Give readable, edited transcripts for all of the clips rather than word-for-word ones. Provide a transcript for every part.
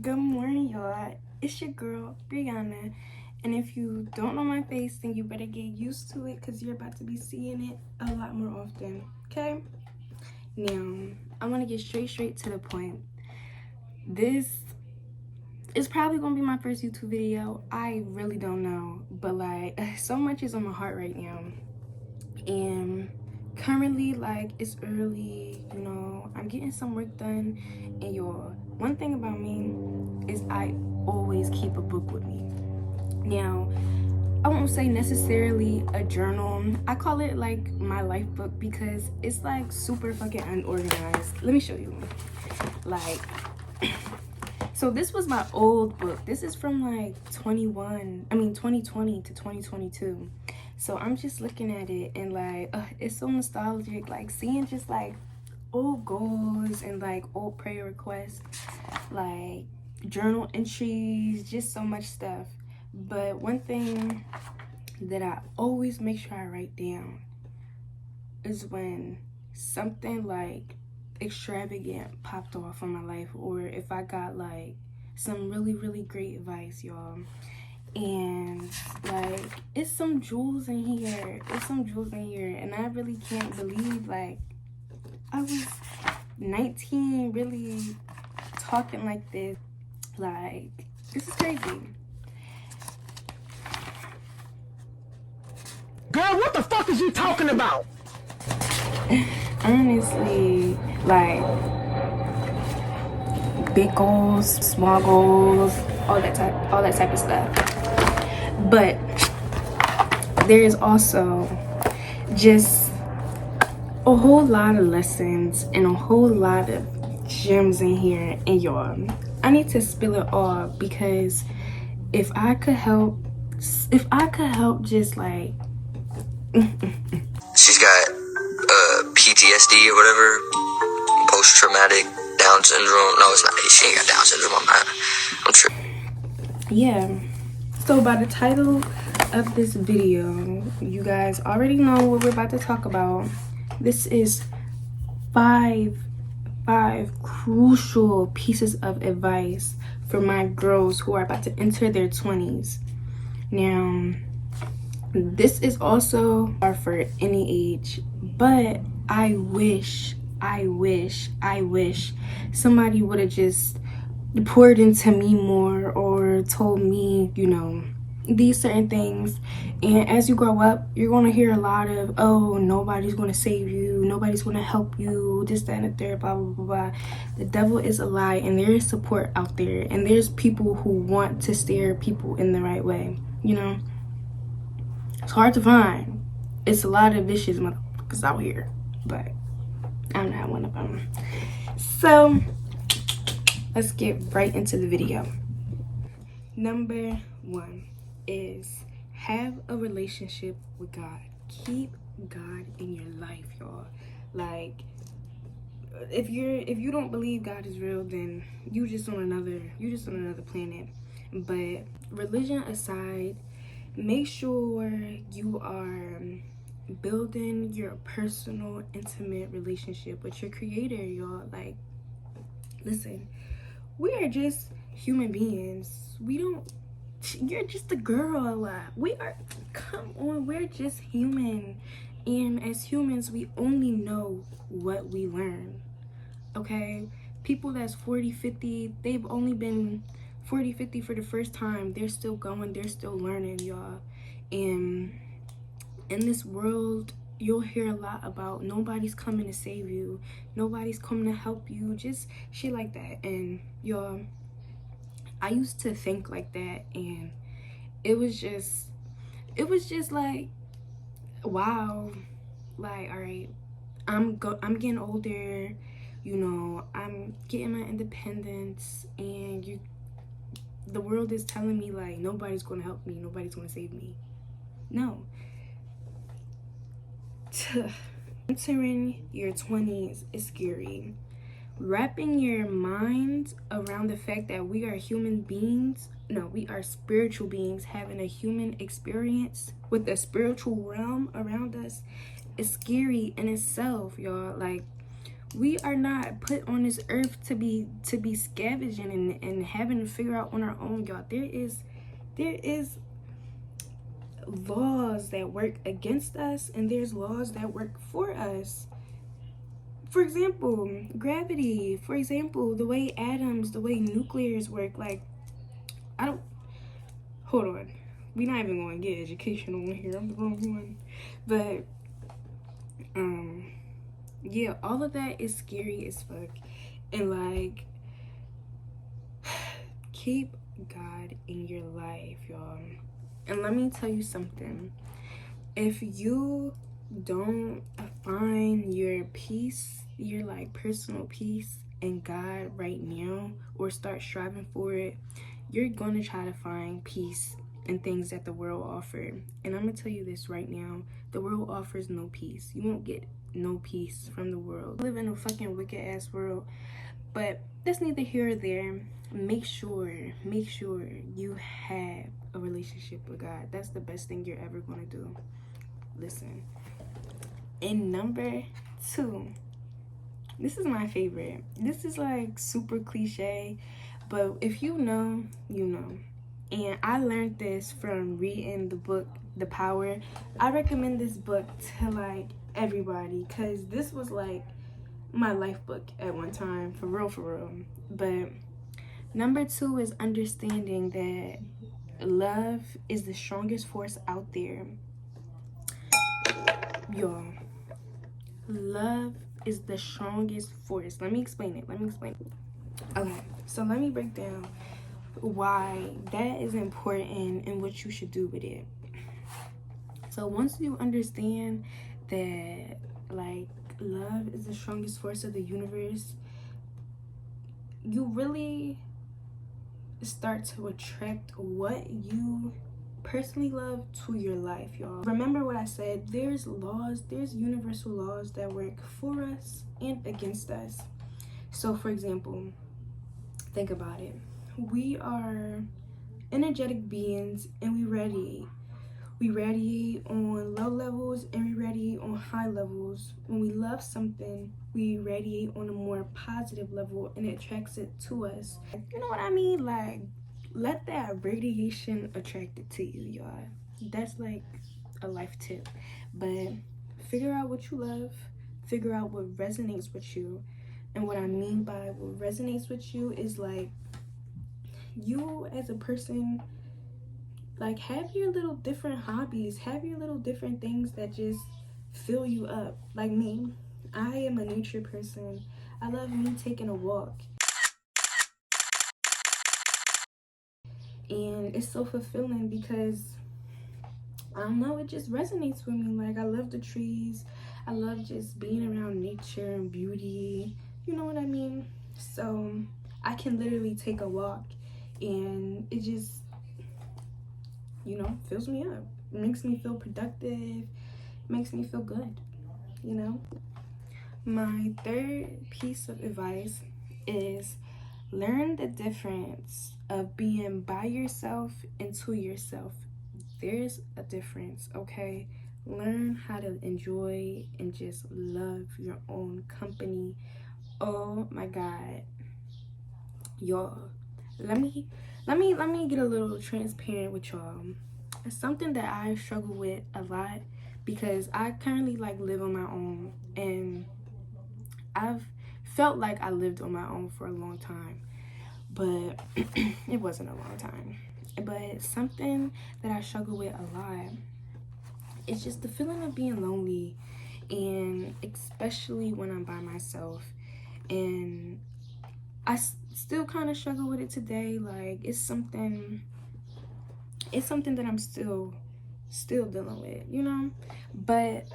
Good morning, y'all. It's your girl, Brianna. And if you don't know my face, then you better get used to it because you're about to be seeing it a lot more often, okay? Now, I want to get straight to the point. This is probably going to be my first YouTube video. I really don't know. But, like, so much is on my heart right now. And currently, like, it's early, you know, I'm getting some work done. And y'all, one thing about me is I always keep a book with me. Now, I won't say necessarily a journal. I call it like my life book because it's like super fucking unorganized. Let me show you. Like, so this was my old book. This is from like 2020 to 2022. So I'm just looking at it and like, it's so nostalgic. Like seeing just like old goals and like old prayer requests, like journal entries, just so much stuff. But one thing that I always make sure I write down is when something like extravagant popped off in my life, or if I got like some really great advice, y'all. And like it's some jewels in here. And I really can't believe like I was 19 really talking like this. Like, this is crazy. Girl, what the fuck is you talking about? Honestly, like big goals, small goals, all that type of stuff. But there is also just a whole lot of lessons and a whole lot of gems in here. And y'all, I need to spill it all because if I could help just like she's got PTSD or whatever, post-traumatic Down syndrome. No, it's not. She ain't got Down syndrome. I'm sure. Yeah. So by the title of this video, you guys already know what we're about to talk about. This is five crucial pieces of advice for my girls who are about to enter their 20s. Now, this is also for any age, but I wish somebody would have just poured into me more or told me, you know, these certain things. And as you grow up, you're going to hear a lot of, oh, nobody's going to save you, nobody's going to help you, this, that, and the third, blah, blah, blah, blah. The devil is a lie, and there is support out there, and there's people who want to steer people in the right way, you know. It's hard to find. It's a lot of vicious motherfuckers out here, but I'm not one of them. So let's get right into the video. Number 1 is have a relationship with God. Keep God in your life, y'all. Like, if you don't believe God is real, then you just on another planet. But religion aside, make sure you are building your personal, intimate relationship with your creator, y'all. Like, listen, we are just human beings. You're just a girl. Come on, we're just human. And as humans, we only know what we learn, okay? People that's 40, 50, they've only been 40, 50 for the first time. They're still going, they're still learning, y'all. And in this world, you'll hear a lot about nobody's coming to save you, nobody's coming to help you, just shit like that. And y'all, I used to think like that, and it was just like, wow, like, all right, I'm getting older, you know, I'm getting my independence, and the world is telling me like nobody's gonna help me, nobody's gonna save me. No. Entering your 20s is scary. Wrapping your mind around the fact that we are human beings, no, we are spiritual beings having a human experience with the spiritual realm around us is scary in itself, y'all. Like, We are not put on this earth to be scavenging and having to figure out on our own, y'all. There is laws that work against us, and there's laws that work for us. For example, gravity. For example, the way atoms, the way nuclears work. Like, I don't, hold on, we're not even going to get educational in here. I'm the wrong one. But yeah, all of that is scary as fuck. And like, keep God in your life, y'all. And let me tell you something. If you don't find your peace, your like personal peace in God right now, or start striving for it, you're gonna try to find peace in things that the world offer. And I'm gonna tell you this right now, the world offers no peace. You won't get no peace from the world. We live in a fucking wicked ass world, but that's neither here or there. Make sure you have a relationship with God. That's the best thing you're ever gonna do. Listen, and number 2, this is my favorite. This is like super cliche, but if you know, you know. And I learned this from reading the book The Power. I recommend this book to like everybody, because this was like my life book at one time, for real. But number 2 is understanding that love is the strongest force out there. Y'all, love is the strongest force. Let me explain it. Okay, so let me break down why that is important and what you should do with it. So once you understand that like love is the strongest force of the universe, you really start to attract what you personally love to your life, y'all. Remember what I said, there's universal laws that work for us and against us. So for example, think about it. We are energetic beings, and we radiate on low levels and we radiate on high levels. When we love something, we radiate on a more positive level and it attracts it to us. You know what I mean? Like, let that radiation attract it to you, y'all. That's like a life tip. But figure out what you love, figure out what resonates with you. And what I mean by what resonates with you is like, you as a person, like, have your little different hobbies, have your little different things that just fill you up. Like me, I am a nature person. I love me taking a walk, and it's so fulfilling because I don't know, it just resonates with me. Like, I love the trees, I love just being around nature and beauty, you know what I mean? So I can literally take a walk and it just, you know, fills me up. It makes me feel productive, makes me feel good, you know? My 3rd piece of advice is learn the difference of being by yourself and to yourself. There's a difference, okay? Learn how to enjoy and just love your own company. Oh my God, y'all, let me get a little transparent with y'all. It's something that I struggle with a lot because I currently like live on my own, and I've felt like I lived on my own for a long time, but it wasn't a long time. But something that I struggle with a lot is just the feeling of being lonely, and especially when I'm by myself. And I still kind of struggle with it today. Like, it's something that I'm still dealing with, you know? But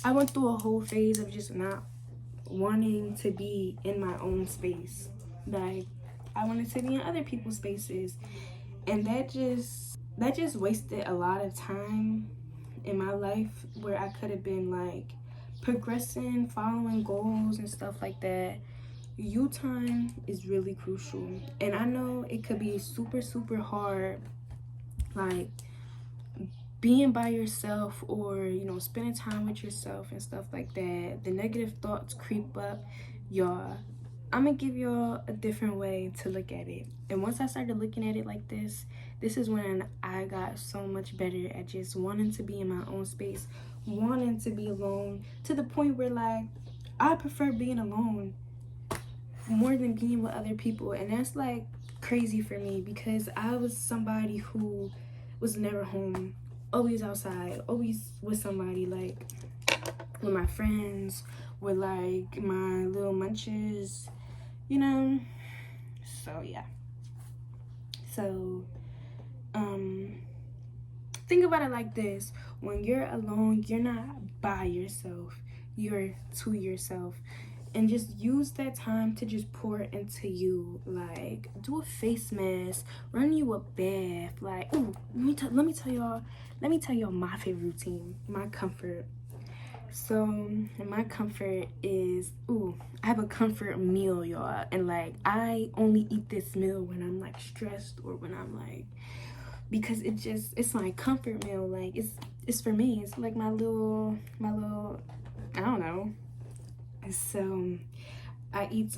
I went through a whole phase of just not wanting to be in my own space. Like, I wanted to be in other people's spaces, and that just wasted a lot of time in my life where I could have been like progressing, following goals and stuff like that. You time is really crucial, and I know it could be super hard, like being by yourself, or you know, spending time with yourself and stuff like that, the negative thoughts creep up, y'all. I'm gonna give y'all a different way to look at it. And once I started looking at it like this is when I got so much better at just wanting to be in my own space, wanting to be alone, to the point where like I prefer being alone more than being with other people. And that's like crazy for me, because I was somebody who was never home, always outside, always with somebody, like with my friends, with like my little munches, you know. So yeah. So think about it like this: when you're alone, you're not by yourself, you're to yourself. And just use that time to just pour into you. Like, do a face mask, run you a bath. Like, ooh, let me tell y'all my favorite routine, my comfort. So my comfort is, ooh, I have a comfort meal, y'all. And like, I only eat this meal when I'm like stressed, or when I'm like, because it's my comfort meal. Like, it's for me. It's like my little I don't know. So I eat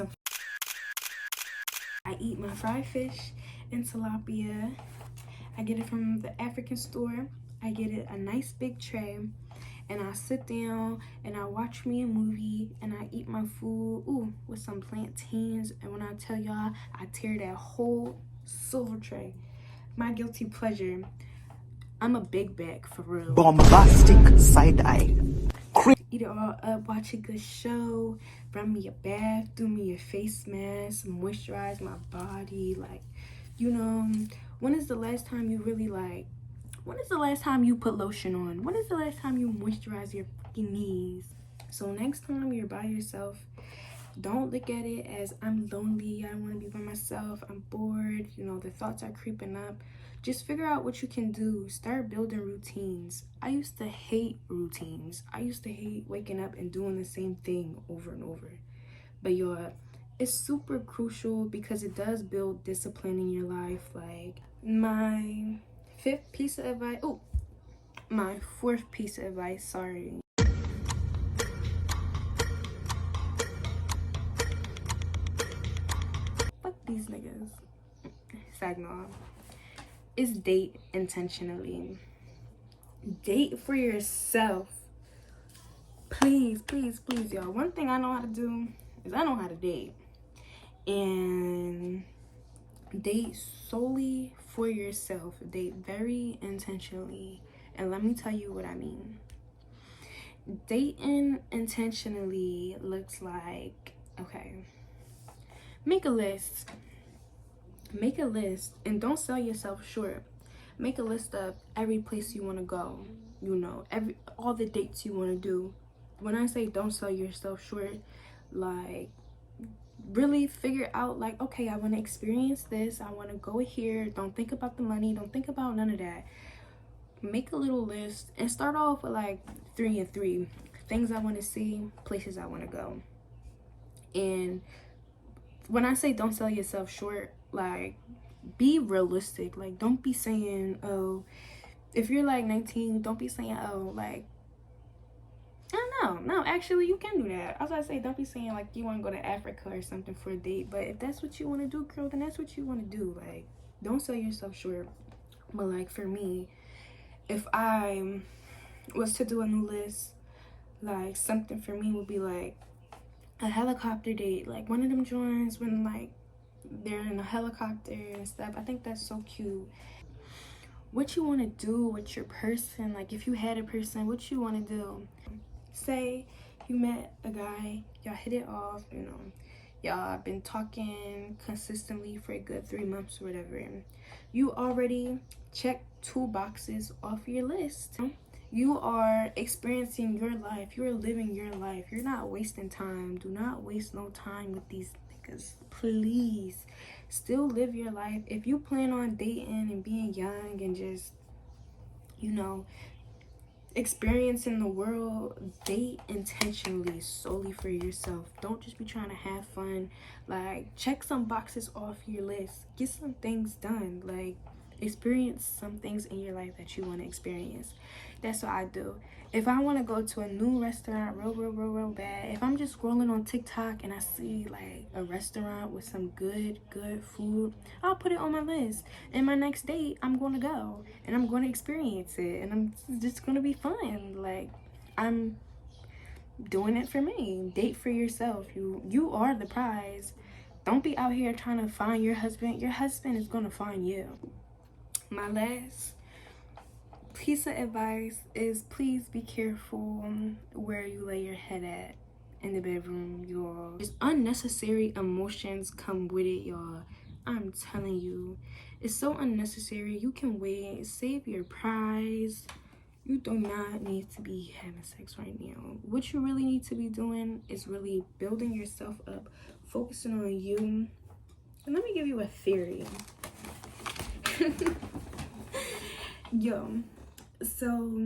my fried fish and tilapia. I get it from the African store. I get it a nice big tray, and I sit down and I watch me a movie, and I eat my food, ooh, with some plantains. And when I tell y'all, I tear that whole silver tray. My guilty pleasure. I'm a big bag for real. Bombastic side eye. Eat it all up, watch a good show, run me a bath, do me a face mask, moisturize my body. Like, you know, when is the last time you really like, when is the last time you put lotion on? When is the last time you moisturize your fucking knees? So next time you're by yourself, don't look at it as I'm lonely, I want to be by myself, I'm bored, you know, the thoughts are creeping up. Just figure out what you can do. Start building routines. I used to hate routines. I used to hate waking up and doing the same thing over and over. But y'all, it's super crucial, because it does build discipline in your life. Like, my fourth piece of advice, sorry. Fuck these niggas. Signal. Is date intentionally. Date for yourself. Please, please, please, y'all. One thing I know how to do is I know how to date. And date solely for yourself. Date very intentionally. And let me tell you what I mean. Dating intentionally looks like, okay, make a list. Make a list, and don't sell yourself short. Make a list of every place you want to go, you know, all the dates you want to do. When I say don't sell yourself short, like, really figure out, like, okay, I want to experience this, I want to go here. Don't think about the money, don't think about none of that. Make a little list and start off with like 3 and 3 things I want to see, places I want to go. And when I say don't sell yourself short, like, be realistic. Like, don't be saying, oh, if you're like 19, don't be saying, oh, like, I don't know. No, actually, you can do that. I was gonna say, don't be saying like you want to go to Africa or something for a date. But if that's what you want to do, girl, then that's what you want to do. Like, don't sell yourself short. But like, for me, if I was to do a new list, like, something for me would be like a helicopter date. Like, one of them joints when like they're in a helicopter and stuff. I think that's so cute. What you want to do with your person, like, if you had a person, what you want to do. Say you met a guy, y'all hit it off, you know, y'all been talking consistently for a good 3 months or whatever. You already checked 2 boxes off your list. You are experiencing your life, you're living your life, you're not wasting time. Do not waste no time with these niggas, please. Still live your life. If you plan on dating and being young and just, you know, experiencing the world, date intentionally, solely for yourself. Don't just be trying to have fun. Like, check some boxes off your list, get some things done. Like, experience some things in your life that you want to experience. That's what I do. If I want to go to a new restaurant real bad, if I'm just scrolling on TikTok and I see like a restaurant with some good food, I'll put it on my list. And my next date, I'm going to go and I'm going to experience it, and I'm just going to be fun. Like, I'm doing it for me. Date for yourself. You are the prize. Don't be out here trying to find your husband. Your husband is going to find you. My last piece of advice is, please be careful where you lay your head at in the bedroom, y'all. Just unnecessary emotions come with it, y'all. I'm telling you, it's so unnecessary. You can wait. Save your prize. You do not need to be having sex right now. What you really need to be doing is really building yourself up, focusing on you. And let me give you a theory. Yo, so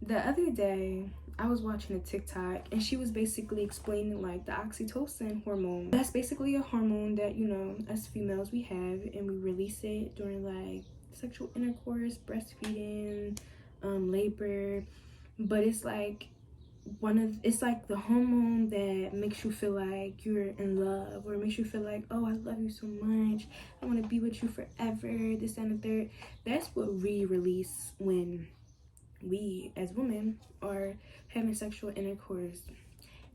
the other day I was watching a TikTok and she was basically explaining like the oxytocin hormone. That's basically a hormone that, you know, us females we have, and we release it during like sexual intercourse, breastfeeding, labor. But it's like it's like the hormone that makes you feel like you're in love, or makes you feel like, oh, I love you so much, I want to be with you forever, this and the third. That's what we release when we as women are having sexual intercourse.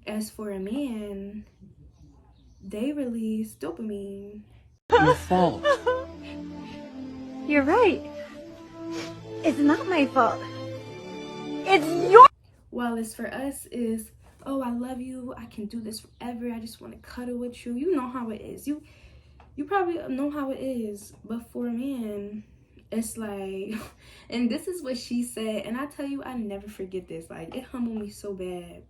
As for a man, they release dopamine. Your fault. You're right. It's not my fault. It's your. While it's for us is, oh, I love you, I can do this forever, I just want to cuddle with you. You know how it is. You probably know how it is. But for a man, it's like, and this is what she said, and I tell you, I never forget this. Like, it humbled me so bad.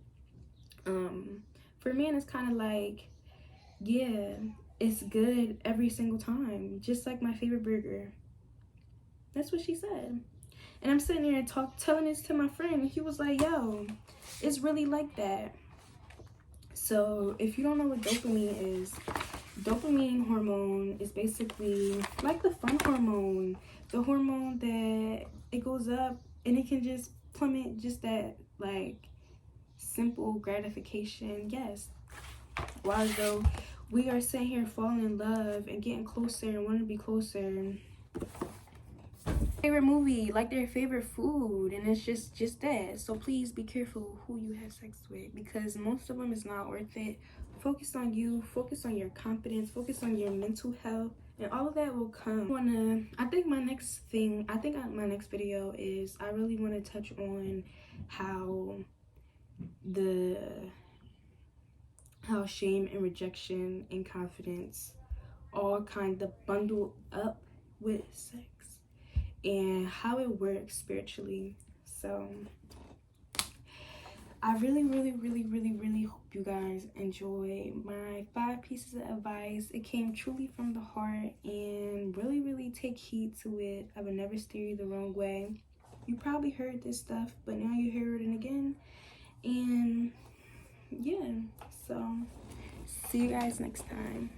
For a man, it's kind of like, yeah, it's good every single time, just like my favorite burger. That's what she said. And I'm sitting here telling this to my friend, and he was like, yo, it's really like that. So if you don't know what dopamine is, dopamine hormone is basically like the fun hormone. The hormone that it goes up and it can just plummet, just that like simple gratification. Yes. While though we are sitting here falling in love and getting closer and wanting to be closer. Favorite movie, like their favorite food, and it's just that. So please be careful who you have sex with, because most of them is not worth it. Focus on you, focus on your confidence, focus on your mental health, and all of that will come. I think my next video is, I really want to touch on how shame and rejection and confidence all kind of bundle up with sex, and how it works spiritually. So I really hope you guys enjoy my 5 pieces of advice. It came truly from the heart, and really take heed to it. I would never steer you the wrong way. You probably heard this stuff, but now you hear it again. And yeah, so see you guys next time.